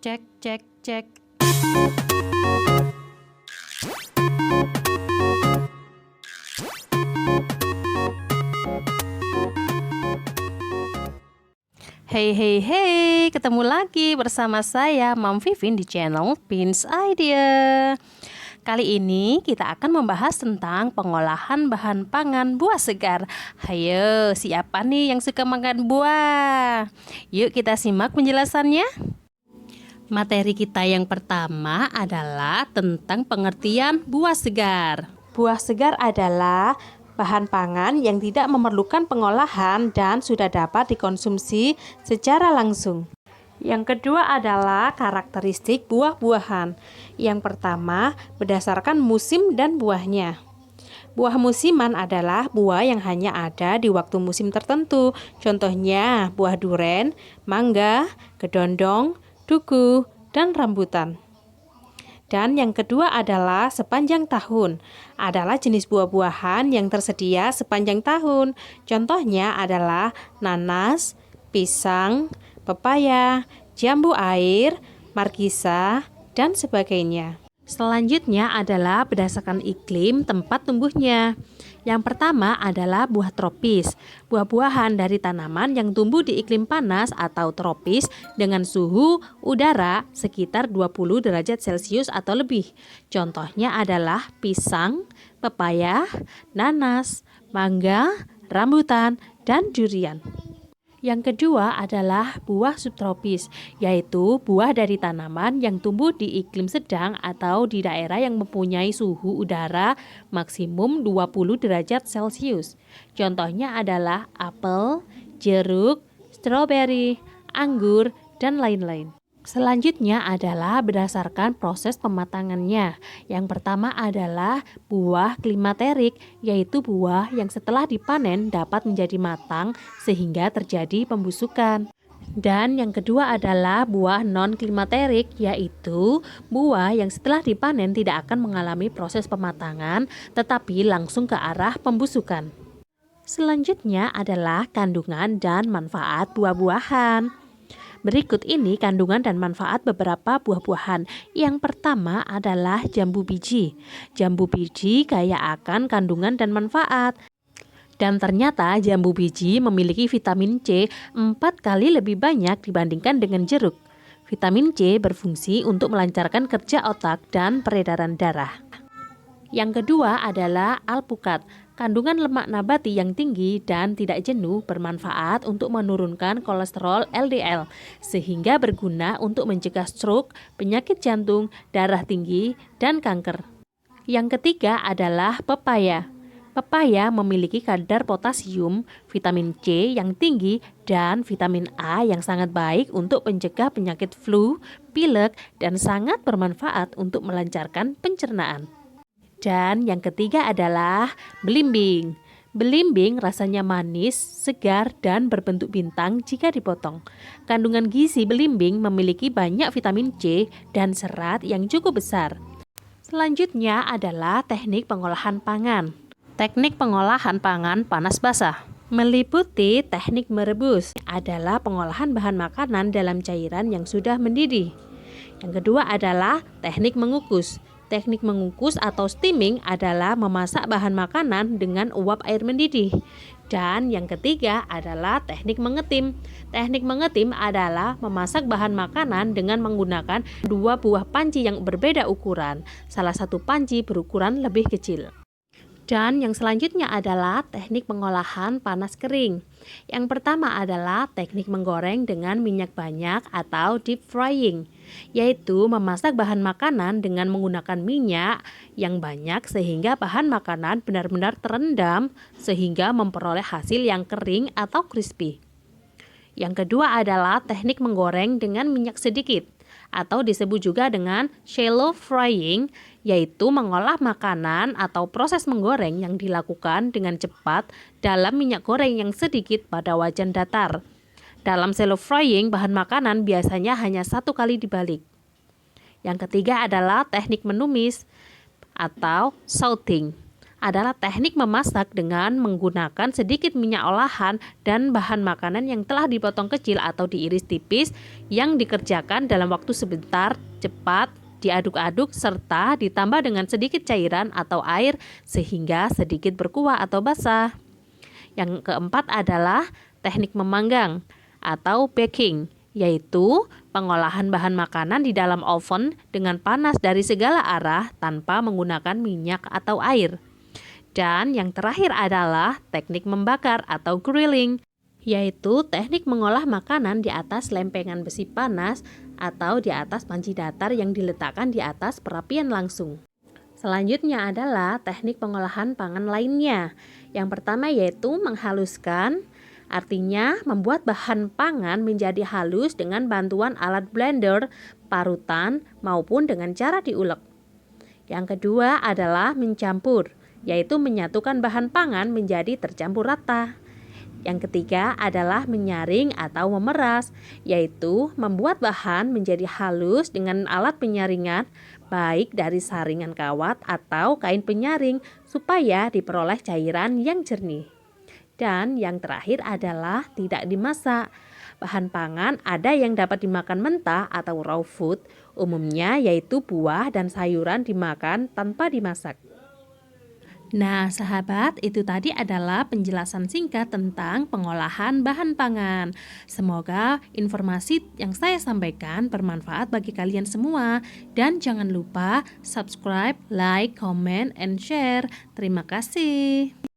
Cek, cek, cek. Hey, hey, hey, ketemu lagi bersama saya, Mam Vivin di channel Pins Idea. Kali ini kita akan membahas tentang pengolahan bahan pangan buah segar. Hayo, siapa nih yang suka makan buah? Yuk kita simak penjelasannya. Materi kita yang pertama adalah tentang pengertian buah segar. Buah segar adalah bahan pangan yang tidak memerlukan pengolahan dan sudah dapat dikonsumsi secara langsung. Yang kedua adalah karakteristik buah-buahan. Yang pertama, berdasarkan musim dan buahnya. Buah musiman adalah buah yang hanya ada di waktu musim tertentu. Contohnya buah duren, mangga, kedondong, duku, dan rambutan. Dan yang kedua adalah sepanjang tahun. Adalah jenis buah-buahan yang tersedia sepanjang tahun. Contohnya adalah nanas, pisang, pepaya, jambu air, markisa, dan sebagainya. Selanjutnya adalah berdasarkan iklim tempat tumbuhnya. Yang pertama adalah buah tropis, buah-buahan dari tanaman yang tumbuh di iklim panas atau tropis dengan suhu udara sekitar 20 derajat Celcius atau lebih. Contohnya adalah pisang, pepaya, nanas, mangga, rambutan, dan durian. Yang kedua adalah buah subtropis, yaitu buah dari tanaman yang tumbuh di iklim sedang atau di daerah yang mempunyai suhu udara maksimum 20 derajat Celcius. Contohnya adalah apel, jeruk, stroberi, anggur, dan lain-lain. Selanjutnya adalah berdasarkan proses pematangannya. Yang pertama adalah buah klimaterik, yaitu buah yang setelah dipanen dapat menjadi matang sehingga terjadi pembusukan. Dan yang kedua adalah buah non-klimaterik, yaitu buah yang setelah dipanen tidak akan mengalami proses pematangan tetapi langsung ke arah pembusukan. Selanjutnya adalah kandungan dan manfaat buah-buahan. Berikut ini kandungan dan manfaat beberapa buah-buahan. Yang pertama adalah jambu biji. Jambu biji kaya akan kandungan dan manfaat. Dan ternyata jambu biji memiliki vitamin C 4 kali lebih banyak dibandingkan dengan jeruk. Vitamin C berfungsi untuk melancarkan kerja otak dan peredaran darah. Yang kedua adalah alpukat. Kandungan lemak nabati yang tinggi dan tidak jenuh bermanfaat untuk menurunkan kolesterol LDL, sehingga berguna untuk mencegah stroke, penyakit jantung, darah tinggi, dan kanker. Yang ketiga adalah pepaya. Pepaya memiliki kadar potasium, vitamin C yang tinggi, dan vitamin A yang sangat baik untuk mencegah penyakit flu, pilek, dan sangat bermanfaat untuk melancarkan pencernaan. Dan yang ketiga adalah belimbing. Belimbing rasanya manis, segar, dan berbentuk bintang jika dipotong. Kandungan gizi belimbing memiliki banyak vitamin C dan serat yang cukup besar. Selanjutnya adalah teknik pengolahan pangan. Teknik pengolahan pangan panas basah meliputi teknik merebus, adalah pengolahan bahan makanan dalam cairan yang sudah mendidih. Yang kedua adalah teknik mengukus. Teknik mengukus atau steaming adalah memasak bahan makanan dengan uap air mendidih. Dan yang ketiga adalah teknik mengetim. Teknik mengetim adalah memasak bahan makanan dengan menggunakan dua buah panci yang berbeda ukuran. Salah satu panci berukuran lebih kecil. Dan yang selanjutnya adalah teknik pengolahan panas kering. Yang pertama adalah teknik menggoreng dengan minyak banyak atau deep frying, yaitu memasak bahan makanan dengan menggunakan minyak yang banyak sehingga bahan makanan benar-benar terendam sehingga memperoleh hasil yang kering atau crispy. Yang kedua adalah teknik menggoreng dengan minyak sedikit, atau disebut juga dengan shallow frying, yaitu mengolah makanan atau proses menggoreng yang dilakukan dengan cepat dalam minyak goreng yang sedikit pada wajan datar. Dalam shallow frying, bahan makanan biasanya hanya satu kali dibalik. Yang ketiga adalah teknik menumis atau sauteing, adalah teknik memasak dengan menggunakan sedikit minyak olahan dan bahan makanan yang telah dipotong kecil atau diiris tipis yang dikerjakan dalam waktu sebentar, cepat, diaduk-aduk serta ditambah dengan sedikit cairan atau air sehingga sedikit berkuah atau basah. Yang keempat adalah teknik memanggang atau baking, yaitu pengolahan bahan makanan di dalam oven dengan panas dari segala arah tanpa menggunakan minyak atau air. Dan yang terakhir adalah teknik membakar atau grilling, yaitu teknik mengolah makanan di atas lempengan besi panas atau di atas panci datar yang diletakkan di atas perapian langsung. Selanjutnya adalah teknik pengolahan pangan lainnya. Yang pertama yaitu menghaluskan, artinya membuat bahan pangan menjadi halus dengan bantuan alat blender, parutan, maupun dengan cara diulek. Yang kedua adalah mencampur, yaitu menyatukan bahan pangan menjadi tercampur rata. Yang ketiga adalah menyaring atau memeras, yaitu membuat bahan menjadi halus dengan alat penyaringan, baik dari saringan kawat atau kain penyaring, supaya diperoleh cairan yang jernih. Dan yang terakhir adalah tidak dimasak. Bahan pangan ada yang dapat dimakan mentah atau raw food, umumnya yaitu buah dan sayuran dimakan tanpa dimasak. Nah, sahabat, itu tadi adalah penjelasan singkat tentang pengolahan bahan pangan. Semoga informasi yang saya sampaikan bermanfaat bagi kalian semua. Dan jangan lupa subscribe, like, comment, and share. Terima kasih.